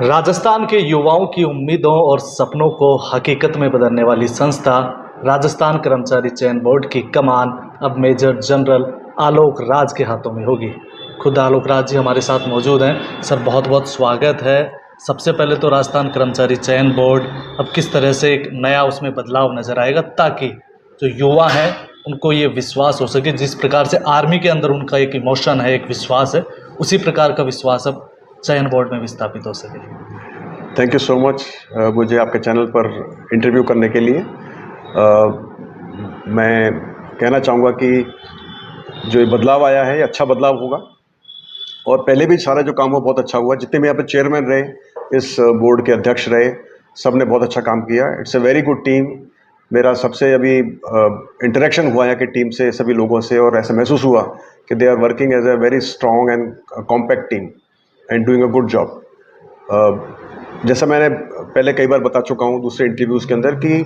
राजस्थान के युवाओं की उम्मीदों और सपनों को हकीकत में बदलने वाली संस्था राजस्थान कर्मचारी चयन बोर्ड की कमान अब मेजर जनरल आलोक राज के हाथों में होगी। खुद आलोक राज जी हमारे साथ मौजूद हैं। सर, बहुत बहुत स्वागत है। सबसे पहले तो राजस्थान कर्मचारी चयन बोर्ड अब किस तरह से एक नया उसमें बदलाव नज़र आएगा ताकि जो युवा हैं उनको ये विश्वास हो सके, जिस प्रकार से आर्मी के अंदर उनका एक इमोशन है, एक विश्वास है, उसी प्रकार का विश्वास अब चयन बोर्ड में विस्थापित हो सके। थैंक यू सो मच मुझे आपके चैनल पर इंटरव्यू करने के लिए। मैं कहना चाहूँगा कि जो ये बदलाव आया है ये अच्छा बदलाव होगा और पहले भी सारा जो काम हुआ बहुत अच्छा हुआ। जितने भी यहाँ पे चेयरमैन रहे, इस बोर्ड के अध्यक्ष रहे, सब ने बहुत अच्छा काम किया। It's a very good team. मेरा सबसे अभी इंटरेक्शन हुआ है कि टीम से, सभी लोगों से, और ऐसा महसूस हुआ कि they are working as a very strong and compact team and doing a good job. जैसा मैंने पहले कई बार बता चुका हूँ दूसरे इंटरव्यूज़ के अंदर कि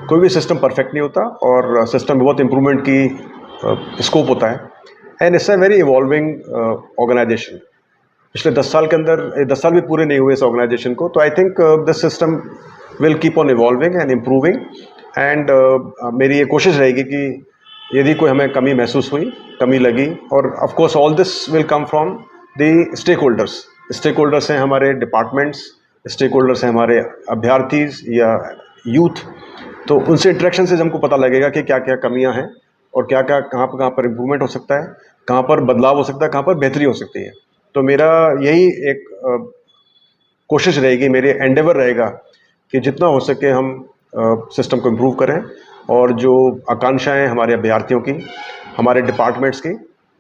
कोई भी सिस्टम परफेक्ट नहीं होता और सिस्टम में बहुत इम्प्रूवमेंट की स्कोप होता है। And it's a very evolving organisation. पिछले 10 साल के अंदर 10 साल भी पूरे नहीं हुए इस ऑर्गेनाइजेशन को, तो I think this system will keep on evolving and improving. And मेरी ये कोशिश रहेगी कि यदि कोई हमें कमी महसूस हुई, कमी लगी, और of course all this will come from the stakeholders. Stakeholders हैं हमारे डिपार्टमेंट्स, स्टेक होल्डर्स हैं हमारे अभ्यर्थीज या यूथ। तो उनसे इंटरेक्शन से हमको पता लगेगा कि क्या क्या कमियां हैं और क्या क्या कहाँ पर इम्प्रूवमेंट हो सकता है, कहाँ पर बदलाव हो सकता है, कहाँ पर बेहतरी हो सकती है। तो मेरा यही एक कोशिश रहेगी, मेरे एंडेवर रहेगा कि जितना हो सके हम सिस्टम को इम्प्रूव करें और जो आकांक्षाएं हमारे अभ्यर्थियों की, हमारे डिपार्टमेंट्स की,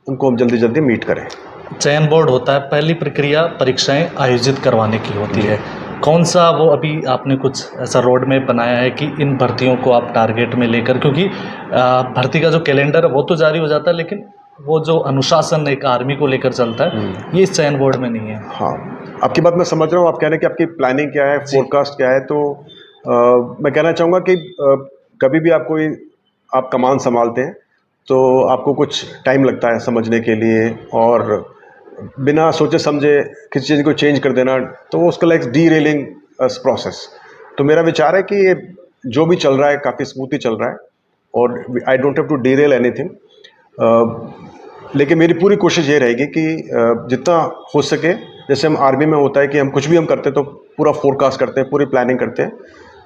उनको हम जल्दी जल्दी मीट करें। चयन बोर्ड होता है, पहली प्रक्रिया परीक्षाएं आयोजित करवाने की होती है। कौन सा वो अभी आपने कुछ ऐसा रोड मैप बनाया है कि इन भर्तियों को आप टारगेट में लेकर, क्योंकि भर्ती का जो कैलेंडर है वो तो जारी हो जाता है, लेकिन वो जो अनुशासन एक आर्मी को लेकर चलता है ये इस चयन बोर्ड में नहीं है। हाँ, आपकी बात मैं समझ रहा हूँ। आप कह रहे हैं कि आपकी प्लानिंग क्या है, फोरकास्ट क्या है। तो मैं कहना चाहूँगा कि कभी भी आप कमान संभालते हैं तो आपको कुछ टाइम लगता है समझने के लिए, और बिना सोचे समझे किसी चीज़ को चेंज कर देना तो वो उसका लाइक डीरेलिंग प्रोसेस। तो मेरा विचार है कि ये जो भी चल रहा है काफ़ी स्मूथली चल रहा है और I don't have to derail anything. लेकिन मेरी पूरी कोशिश ये रहेगी कि जितना हो सके, जैसे हम आर्मी में होता है कि हम कुछ भी हम करते हैं तो पूरा फोरकास्ट करते हैं, पूरी प्लानिंग करते हैं,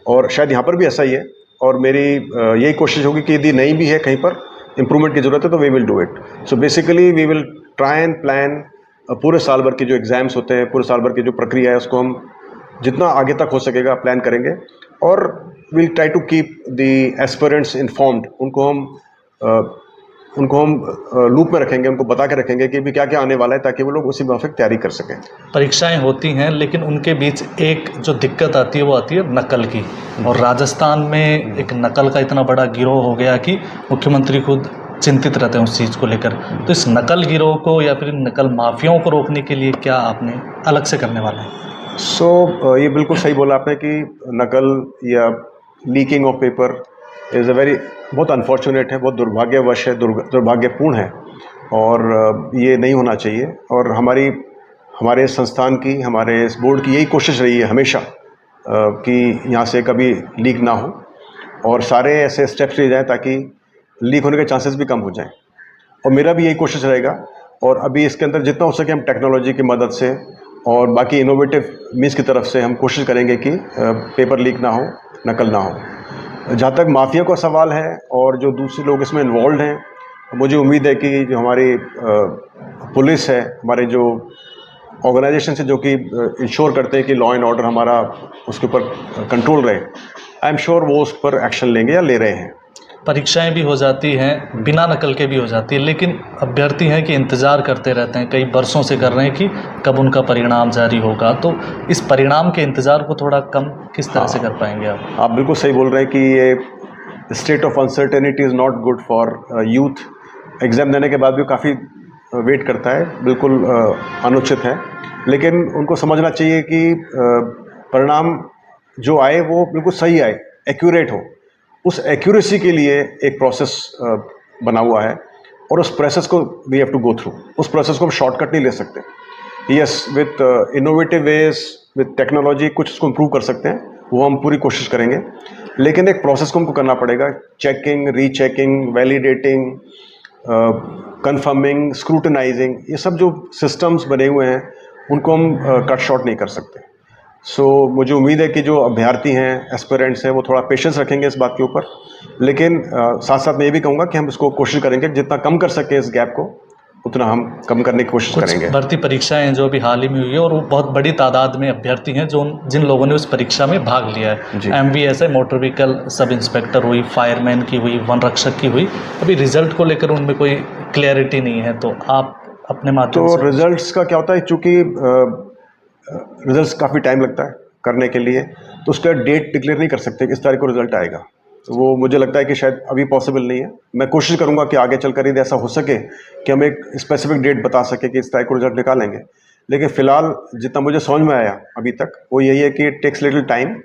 और शायद यहाँ पर भी ऐसा ही है। और मेरी यही कोशिश होगी कि यदि नहीं भी है, कहीं पर इम्प्रूवमेंट की ज़रूरत है, तो we will do it. So basically we will try and plan पूरे साल भर के जो एग्ज़ाम्स होते हैं, पूरे साल भर की जो प्रक्रिया है, उसको हम जितना आगे तक हो सकेगा प्लान करेंगे और will try to keep the aspirants informed. उनको हम लूप में रखेंगे, उनको बता के रखेंगे कि भी क्या क्या आने वाला है, ताकि वो लोग उसी मुताबिक तैयारी कर सकें। परीक्षाएं होती हैं लेकिन उनके बीच एक जो दिक्कत आती है वो आती है नकल की, और राजस्थान में एक नकल का इतना बड़ा गिरोह हो गया कि मुख्यमंत्री खुद चिंतित रहते हैं उस चीज़ को लेकर। तो इस नकल गिरोह को या फिर नकल माफियाओं को रोकने के लिए क्या आपने अलग से करने वाले हैं? ये बिल्कुल सही बोला आपने कि नकल या leaking of paper is a very बहुत अनफॉर्चुनेट है, बहुत दुर्भाग्यवश है, दुर्भाग्यपूर्ण है, और ये नहीं होना चाहिए। और हमारे संस्थान की, हमारे इस बोर्ड की यही कोशिश रही है हमेशा कि यहाँ से कभी लीक ना हो और सारे ऐसे स्टेप्स लिए जाएँ ताकि लीक होने के चांसेस भी कम हो जाएं। और मेरा भी यही कोशिश रहेगा। और अभी इसके अंदर जितना हो सके हम टेक्नोलॉजी की मदद से और बाकी इनोवेटिव मीन्स की तरफ से हम कोशिश करेंगे कि पेपर लीक ना हो, नकल ना हो। जहाँ तक माफिया का सवाल है और जो दूसरे लोग इसमें इन्वॉल्व हैं, मुझे उम्मीद है कि जो हमारी पुलिस है, हमारे जो ऑर्गेनाइजेशन से जो कि इंश्योर करते हैं कि लॉ एंड ऑर्डर हमारा उसके ऊपर कंट्रोल रहे, आई एम श्योर वो उस पर एक्शन लेंगे या ले रहे हैं। परीक्षाएं भी हो जाती हैं, बिना नकल के भी हो जाती है, लेकिन अभ्यर्थी हैं कि इंतज़ार करते रहते हैं, कई बरसों से कर रहे हैं कि कब उनका परिणाम जारी होगा। तो इस परिणाम के इंतज़ार को थोड़ा कम किस तरह से कर पाएंगे आप? आप बिल्कुल सही बोल रहे हैं कि ये state of uncertainty is not good for youth. Exam देने के बाद भी काफ़ी वेट करता है, बिल्कुल अनुचित है। लेकिन उनको समझना चाहिए कि परिणाम जो आए वो बिल्कुल सही आए, एक्यूरेट हो। उस एक्यूरेसी के लिए एक प्रोसेस बना हुआ है और उस प्रोसेस को we have to go through. उस प्रोसेस को हम शॉर्टकट नहीं ले सकते। Yes, with innovative ways, with technology कुछ उसको इम्प्रूव कर सकते हैं, वो हम पूरी कोशिश करेंगे। लेकिन एक प्रोसेस को हमको करना पड़ेगा, checking, rechecking, validating, confirming, scrutinising, ये सब जो सिस्टम्स बने हुए हैं उनको हम कट शॉर्ट नहीं कर सकते। सो मुझे उम्मीद है कि जो अभ्यर्थी हैं, एस्पिरेंट्स हैं, वो थोड़ा पेशेंस रखेंगे इस बात के ऊपर। लेकिन साथ साथ मैं ये भी कहूँगा कि हम इसको कोशिश करेंगे जितना कम कर सकें इस गैप को, उतना हम कम करने की कोशिश कुछ करेंगे। भर्ती परीक्षाएं जो अभी हाल ही में हुई है और वो बहुत बड़ी तादाद में अभ्यर्थी हैं जो जिन लोगों ने उस परीक्षा में भाग लिया जी। है। MVSI motor vehicle sub inspector हुई, फायरमैन की हुई, वन रक्षक की हुई, अभी रिजल्ट को लेकर उनमें कोई क्लैरिटी नहीं है, तो आप अपने माध्यम तो से रिजल्ट्स का क्या होता है, चूँकि रिजल्ट्स काफ़ी टाइम लगता है करने के लिए, तो उसका डेट डिक्लेयर नहीं कर सकते कि इस तारीख को रिजल्ट आएगा। तो वो मुझे लगता है कि शायद अभी पॉसिबल नहीं है। मैं कोशिश करूंगा कि आगे चलकर यदि ऐसा हो सके कि हम एक स्पेसिफिक डेट बता सके कि इस तारीख को रिजल्ट निकालेंगे। लेकिन फिलहाल जितना मुझे समझ में आया अभी तक वो यही है कि it takes little time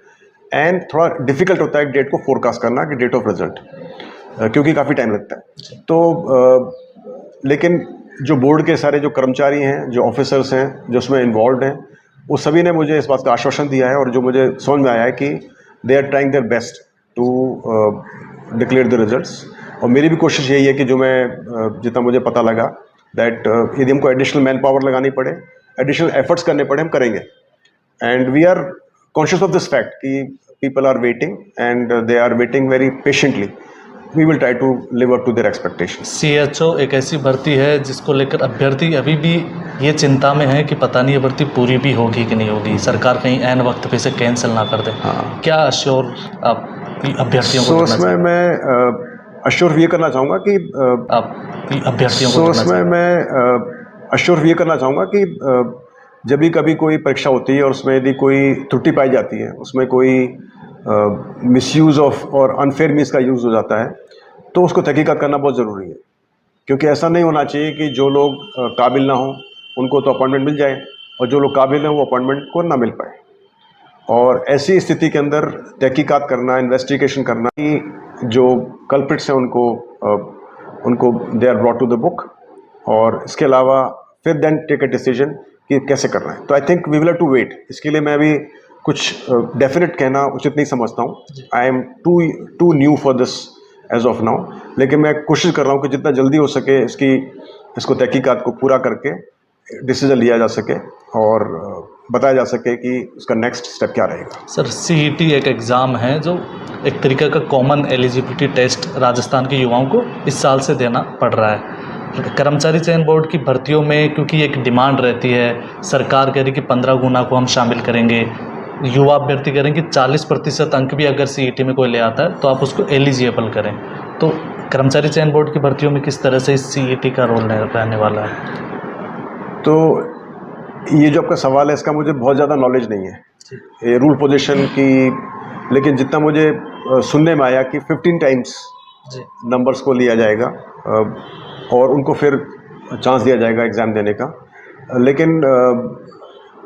and थोड़ा डिफिकल्ट होता है डेट को फोरकास्ट करना कि डेट ऑफ रिजल्ट, क्योंकि काफ़ी टाइम लगता है। तो लेकिन जो बोर्ड के सारे जो कर्मचारी हैं, जो ऑफिसर्स हैं, जो उसमें इन्वॉल्व हैं, वो सभी ने मुझे इस बात का आश्वासन दिया है और जो मुझे समझ में आया है कि they are trying their best to declare the results. और मेरी भी कोशिश यही है कि जो मैं जितना मुझे पता लगा दैट यदि हमको एडिशनल मैन पावर लगानी पड़े, एडिशनल एफर्ट्स करने पड़े, हम करेंगे। And we are conscious of this fact कि people are waiting and they are waiting very patiently. We will try to live up to their expectations. CHO एक ऐसी भर्ती है जिसको लेकर अभ्यर्थी अभी भी ये चिंता में है कि पता नहीं ये भर्ती पूरी भी होगी कि नहीं होगी, सरकार कहीं ऐन वक्त पे से कैंसिल ना कर दे। हाँ। क्या अश्योर आप अभ्यर्थियों को सो करना इसमें मैं अश्योर ये करना चाहूँगा कि आप अभ्यर्थियों को सो करना इसमें मैं अश्योर ये करना चाहूँगा कि जब भी कभी कोई परीक्षा होती है और उसमें यदि कोई त्रुटि पाई जाती है, उसमें कोई मिसयूज़ ऑफ और अनफेयर मीन्स का यूज़ हो जाता है, तो उसको तहकीकात करना बहुत ज़रूरी है। क्योंकि ऐसा नहीं होना चाहिए कि जो लोग काबिल ना हों उनको तो अपॉइंटमेंट मिल जाए और जो लोग काबिल हैं वो अपॉइंटमेंट को ना मिल पाए। और ऐसी स्थिति के अंदर तहकीकात करना, इन्वेस्टिगेशन करना कि जो कल्प्रिट्स हैं उनको they are brought to the book, और इसके अलावा फिर देन टेक अ डिसीजन कि कैसे करना है। तो I think we will have to wait. इसके लिए मैं अभी कुछ डेफिनेट कहना उचित नहीं समझता हूँ। I am too new for this age of now. लेकिन मैं कोशिश कर रहा हूँ कि जितना जल्दी हो सके इसको तहकीकात को पूरा करके डिसीजन लिया जा सके और बताया जा सके कि उसका नेक्स्ट स्टेप क्या रहेगा। सर, CET एक एग्ज़ाम है जो एक तरीके का कॉमन एलिजिबिलिटी टेस्ट राजस्थान के युवाओं को इस साल से देना पड़ रहा है। कर्मचारी चयन बोर्ड की भर्तियों में क्योंकि एक डिमांड रहती है, सरकार कह रही कि 15 गुना को हम शामिल करेंगे, युवा अभ्यर्थी करें कि 40% अंक भी अगर CET में कोई ले आता है तो आप उसको एलिजिबल करें। तो कर्मचारी चयन बोर्ड की भर्तियों में किस तरह से इस CET का रोल रहने वाला है? तो ये जो आपका सवाल है इसका मुझे बहुत ज़्यादा नॉलेज नहीं है ये रूल पोजीशन की, लेकिन जितना मुझे सुनने में आया कि 15 टाइम्स नंबर्स को लिया जाएगा और उनको फिर चांस दिया जाएगा एग्ज़ाम देने का। लेकिन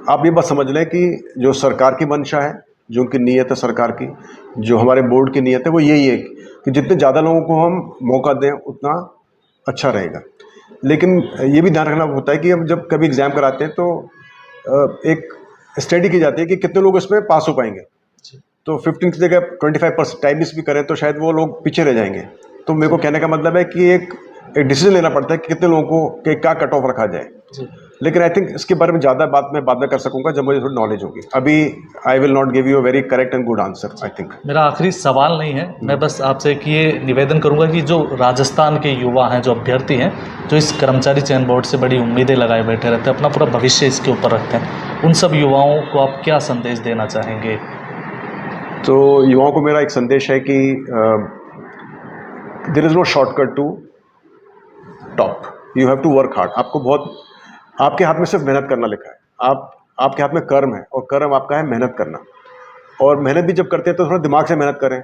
आप ये बात समझ लें कि जो सरकार की मंशा है, जो उनकी नीयत है सरकार की, जो हमारे बोर्ड की नीयत है, वो यही है कि जितने ज़्यादा लोगों को हम मौका दें उतना अच्छा रहेगा। लेकिन ये भी ध्यान रखना होता है कि हम जब कभी एग्ज़ाम कराते हैं तो एक स्टडी की जाती है कि कितने लोग इसमें पास हो पाएंगे। तो 15 की जगह 25% टाइम मिस भी करें तो शायद वो लोग पीछे रह जाएंगे। तो मेरे को कहने का मतलब है कि एक डिसीजन लेना पड़ता है कि कितने लोगों को क्या कट ऑफ रखा जाए। लेकिन आई थिंक इसके बारे में ज़्यादा बात मैं बाद में कर सकूंगा जब मुझे थोड़ी नॉलेज होगी। अभी I will not give you a very correct and good answer. I think मेरा आखिरी सवाल नहीं है, मैं बस आपसे कि ये निवेदन करूंगा कि जो राजस्थान के युवा हैं, जो अभ्यर्थी हैं, जो इस कर्मचारी चयन बोर्ड से बड़ी उम्मीदें लगाए बैठे रहते हैं, अपना पूरा भविष्य इसके ऊपर रखते हैं, उन सब युवाओं को आप क्या संदेश देना चाहेंगे? तो युवाओं को मेरा एक संदेश है कि there is no shortcut to top, you have to work hard. आपके हाथ में सिर्फ मेहनत करना लिखा है। आपके हाथ में कर्म है और कर्म आपका है मेहनत करना। और मेहनत भी जब करते हैं तो थोड़ा दिमाग से मेहनत करें।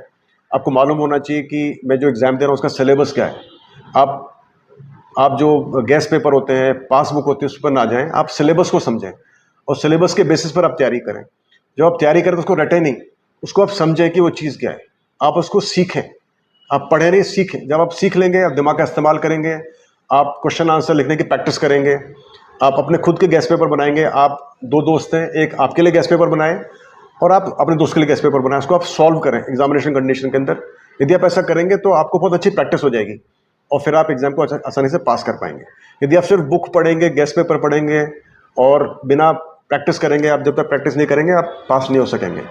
आपको मालूम होना चाहिए कि मैं जो एग्ज़ाम दे रहा हूँ उसका सिलेबस क्या है। आप जो गेस्ट पेपर होते हैं, पासबुक होती है, उस पर ना जाएं, आप सिलेबस को समझें और सिलेबस के बेसिस पर आप तैयारी करें। जब आप तैयारी करें तो उसको रटें नहीं, उसको आप समझें कि वो चीज़ क्या है, आप उसको सीखें। आप पढ़ें नहीं, सीखें। जब आप सीख लेंगे, आप दिमाग का इस्तेमाल करेंगे, आप क्वेश्चन आंसर लिखने की प्रैक्टिस करेंगे, आप अपने खुद के गैस पेपर बनाएंगे, आप 2 दोस्त हैं, एक आपके लिए गैस पेपर बनाएं और आप अपने दोस्त के लिए गैस पेपर बनाएं, उसको आप सॉल्व करें एग्जामिनेशन कंडीशन के अंदर। यदि आप ऐसा करेंगे तो आपको बहुत अच्छी प्रैक्टिस हो जाएगी और फिर आप एग्जाम को आसानी से पास कर पाएंगे। यदि आप सिर्फ बुक पढ़ेंगे, गैस पेपर पढ़ेंगे और बिना प्रैक्टिस करेंगे, आप जब तक प्रैक्टिस नहीं करेंगे आप पास नहीं हो सकेंगे।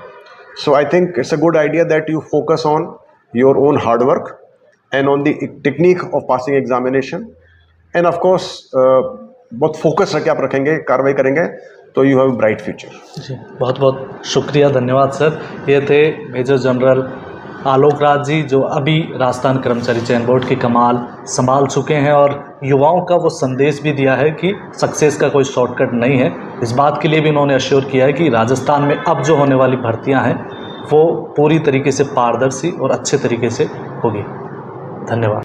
So I think it's a good idea that you focus on your own hard work and on the technique of passing examination and of course बहुत फोकस रख के आप रखेंगे, कार्रवाई करेंगे तो यू हैव ब्राइट फ्यूचर। जी, बहुत बहुत शुक्रिया, धन्यवाद सर। ये थे मेजर जनरल आलोक राज जी, जो अभी राजस्थान कर्मचारी चयन बोर्ड की कमान संभाल चुके हैं और युवाओं का वो संदेश भी दिया है कि सक्सेस का कोई शॉर्टकट नहीं है। इस बात के लिए भी उन्होंने अश्योर किया है कि राजस्थान में अब जो होने वाली भर्तियां हैं वो पूरी तरीके से पारदर्शी और अच्छे तरीके से होगी। धन्यवाद।